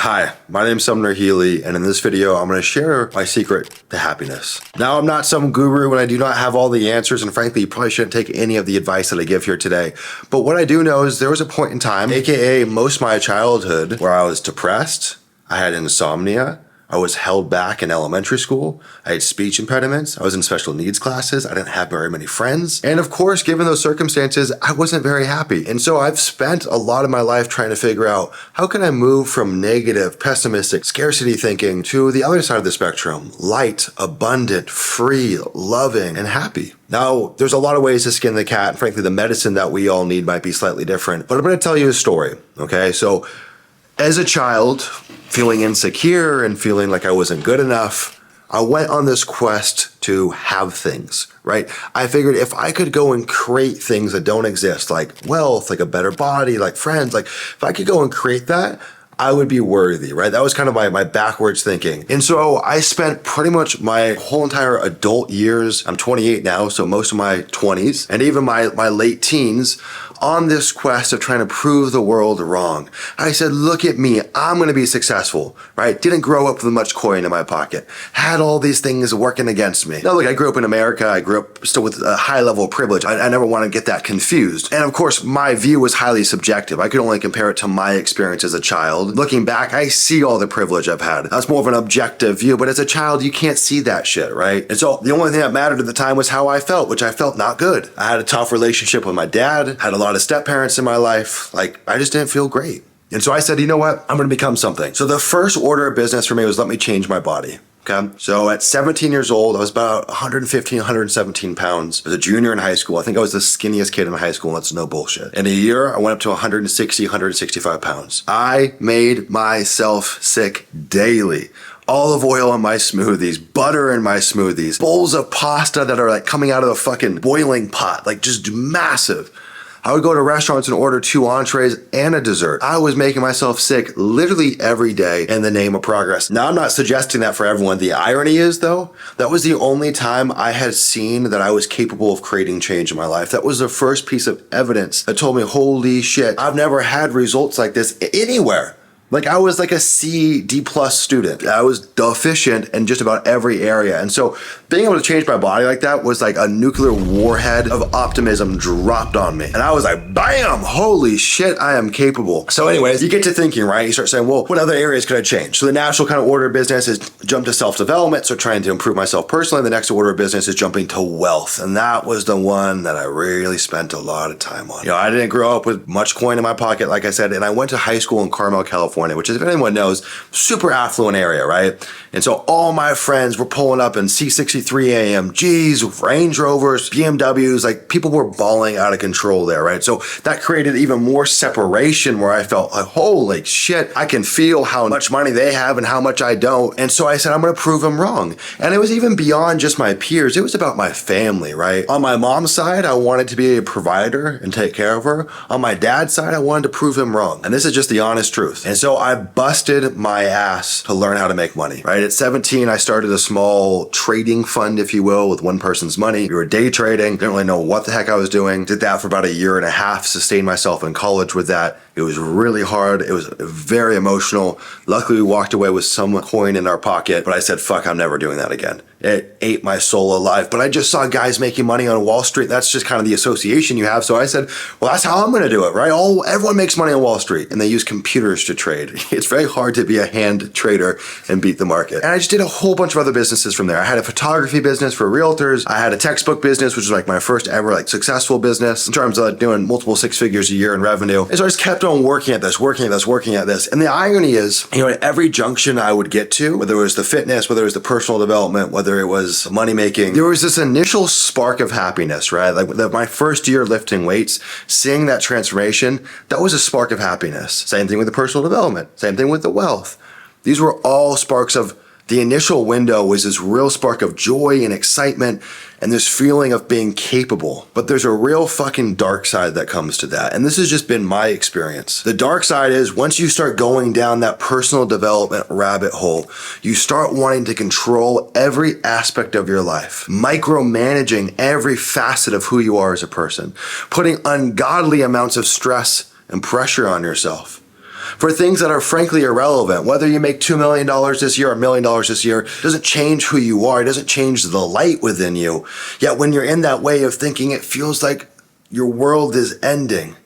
Hi, my name's Sumner Healey, and in this video, I'm going to share my secret to happiness. Now, I'm not some guru and I do not have all the answers, and frankly, you probably shouldn't take any of the advice that I give here today. But what I do know is there was a point in time, aka most of my childhood, where I was depressed, I had insomnia, I was held back in elementary school, I had speech impediments, I was in special needs classes, I didn't have very many friends, and of course, given those circumstances, I wasn't very happy. And so I've spent a lot of my life trying to figure out, how can I move from negative, pessimistic, scarcity thinking to the other side of the spectrum, light, abundant, free, loving, and happy. Now, there's a lot of ways to skin the cat, and frankly, the medicine that we all need might be slightly different, but I'm going to tell you a story, okay? So, as a child, feeling insecure and feeling like I wasn't good enough, I went on this quest to have things, right? I figured if I could go and create things that don't exist, like wealth, like a better body, like friends, like if I could go and create that, I would be worthy, right? That was kind of my backwards thinking. And so I spent pretty much my whole entire adult years, I'm 28 now, so most of my 20s, and even my late teens, on this quest of trying to prove the world wrong. I said, look at me, I'm gonna be successful, right? Didn't grow up with much coin in my pocket. Had all these things working against me. Now look, I grew up in America, I grew up still with a high level of privilege. I never wanna get that confused. And of course, my view was highly subjective. I could only compare it to my experience as a child. Looking back, I see all the privilege I've had. That's more of an objective view, but as a child, you can't see that shit, right? And so the only thing that mattered at the time was how I felt, which I felt not good. I had a tough relationship with my dad, had a lot of step parents in my life. Like, I just didn't feel great. And so I said, you know what? I'm gonna become something. So the first order of business for me was let me change my body. Okay. So at 17 years old, I was about 115, 117 pounds. I was a junior in high school. I think I was the skinniest kid in high school, and that's no bullshit. In a year, I went up to 160, 165 pounds. I made myself sick daily. Olive oil in my smoothies, butter in my smoothies, bowls of pasta that are like coming out of a fucking boiling pot, like just massive. I would go to restaurants and order 2 entrees and a dessert. I was making myself sick literally every day in the name of progress. Now, I'm not suggesting that for everyone. The irony is, though, that was the only time I had seen that I was capable of creating change in my life. That was the first piece of evidence that told me, holy shit, I've never had results like this anywhere. Like, I was like a C, D+ student. I was deficient in just about every area. And so being able to change my body like that was like a nuclear warhead of optimism dropped on me. And I was like, bam, holy shit, I am capable. So anyways, you get to thinking, right? You start saying, well, what other areas could I change? So the natural kind of order of business is jump to self-development. So trying to improve myself personally. The next order of business is jumping to wealth. And that was the one that I really spent a lot of time on. You know, I didn't grow up with much coin in my pocket, like I said, and I went to high school in Carmel, California, which is, if anyone knows, super affluent area, right? And so all my friends were pulling up in C63 AMGs, Range Rovers, BMWs, like people were balling out of control there, right? So that created even more separation where I felt like, holy shit, I can feel how much money they have and how much I don't. And so I said, I'm gonna prove them wrong. And it was even beyond just my peers, it was about my family, right? On my mom's side, I wanted to be a provider and take care of her. On my dad's side, I wanted to prove him wrong. And this is just the honest truth. And so I busted my ass to learn how to make money, right? At 17, I started a small trading fund, if you will, with one person's money. We were day trading, didn't really know what the heck I was doing. Did that for about 1.5 years, sustained myself in college with that. It was really hard. It was very emotional. Luckily, we walked away with some coin in our pocket, but I said, fuck, I'm never doing that again. It ate my soul alive. But I just saw guys making money on Wall Street. That's just kind of the association you have. So I said, well, that's how I'm going to do it, right? Everyone makes money on Wall Street, and they use computers to trade. It's very hard to be a hand trader and beat the market. And I just did a whole bunch of other businesses from there. I had a photography business for realtors. I had a textbook business, which was like my first ever like successful business in terms of like doing multiple 6 figures a year in revenue. And so I just kept on working at this. And the irony is, you know, at every junction I would get to, whether it was the fitness, whether it was the personal development, whether it was money making, there was this initial spark of happiness, right? Like my first year lifting weights, seeing that transformation, that was a spark of happiness. Same thing with the personal development, same thing with the wealth. These were all sparks of, the initial window was this real spark of joy and excitement and this feeling of being capable. But there's a real fucking dark side that comes to that. And this has just been my experience. The dark side is once you start going down that personal development rabbit hole, you start wanting to control every aspect of your life, micromanaging every facet of who you are as a person, putting ungodly amounts of stress and pressure on yourself. for things that are frankly irrelevant. Whether you make $2 million this year or $1 million this year doesn't change who you are. It doesn't change the light within you. Yet when you're in that way of thinking, it feels like your world is ending.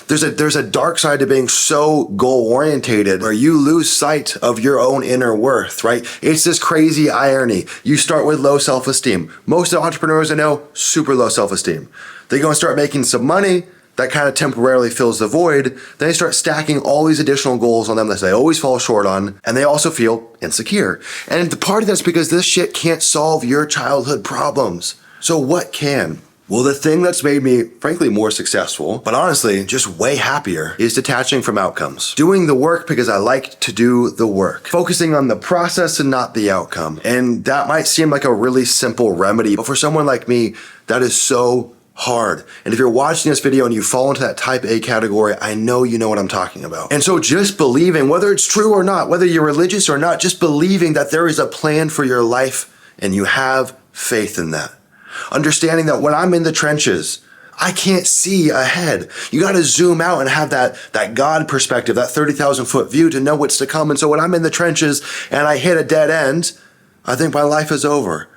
There's a dark side to being so goal-orientated where you lose sight of your own inner worth, right? It's this crazy irony. You start with low self-esteem. Most of the entrepreneurs I know, super low self-esteem. They go and start making some money. That kind of temporarily fills the void. Then they start stacking all these additional goals on them that they always fall short on, and they also feel insecure. And the part of that's because this shit can't solve your childhood problems. So what can? Well, the thing that's made me, frankly, more successful, but honestly, just way happier, is detaching from outcomes. Doing the work because I like to do the work. Focusing on the process and not the outcome. And that might seem like a really simple remedy, but for someone like me, that is so hard. And if you're watching this video and you fall into that type A category, I know you know what I'm talking about. And so just believing, whether it's true or not, whether you're religious or not, just believing that there is a plan for your life and you have faith in that. Understanding that when I'm in the trenches, I can't see ahead. You got to zoom out and have that God perspective, that 30,000 foot view to know what's to come. And so when I'm in the trenches and I hit a dead end, I think my life is over.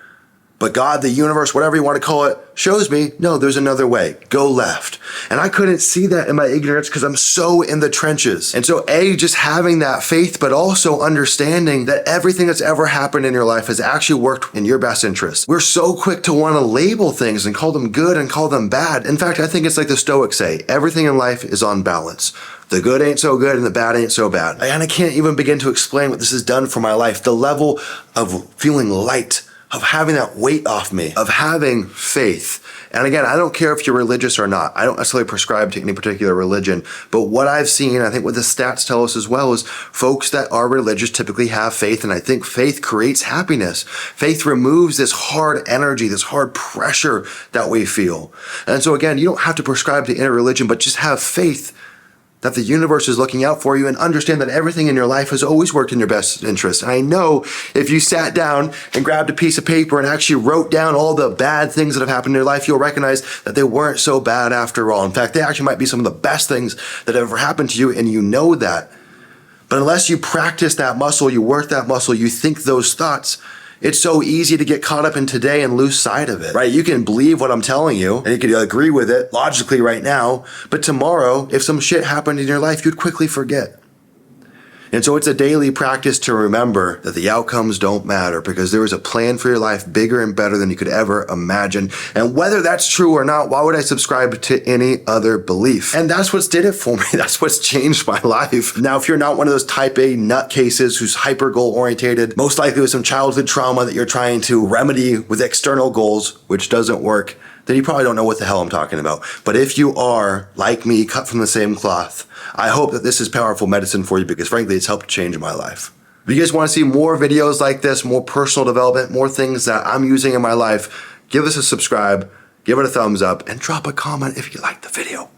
But God, the universe, whatever you want to call it, shows me, no, there's another way. Go left. And I couldn't see that in my ignorance because I'm so in the trenches. And so just having that faith, but also understanding that everything that's ever happened in your life has actually worked in your best interest. We're so quick to want to label things and call them good and call them bad. In fact, I think it's like the Stoics say, everything in life is on balance. The good ain't so good and the bad ain't so bad. And I can't even begin to explain what this has done for my life. The level of feeling light, of having that weight off me, of having faith. And again, I don't care if you're religious or not. I don't necessarily prescribe to any particular religion. But what I've seen, I think what the stats tell us as well, is folks that are religious typically have faith. And I think faith creates happiness. Faith removes this hard energy, this hard pressure that we feel. And so again, you don't have to prescribe to any religion, but just have faith that the universe is looking out for you and understand that everything in your life has always worked in your best interest. And I know if you sat down and grabbed a piece of paper and actually wrote down all the bad things that have happened in your life, you'll recognize that they weren't so bad after all. In fact, they actually might be some of the best things that have ever happened to you, and you know that. But unless you practice that muscle, you work that muscle, you think those thoughts, it's so easy to get caught up in today and lose sight of it, right? You can believe what I'm telling you and you can agree with it logically right now, but tomorrow, if some shit happened in your life, you'd quickly forget. And so it's a daily practice to remember that the outcomes don't matter because there is a plan for your life bigger and better than you could ever imagine. And whether that's true or not, why would I subscribe to any other belief? And that's what's did it for me. That's what's changed my life. Now, if you're not one of those type A nutcases who's hyper goal orientated, most likely with some childhood trauma that you're trying to remedy with external goals, which doesn't work, then you probably don't know what the hell I'm talking about. But if you are, like me, cut from the same cloth, I hope that this is powerful medicine for you because frankly, it's helped change my life. If you guys want to see more videos like this, more personal development, more things that I'm using in my life, give us a subscribe, give it a thumbs up, and drop a comment if you liked the video.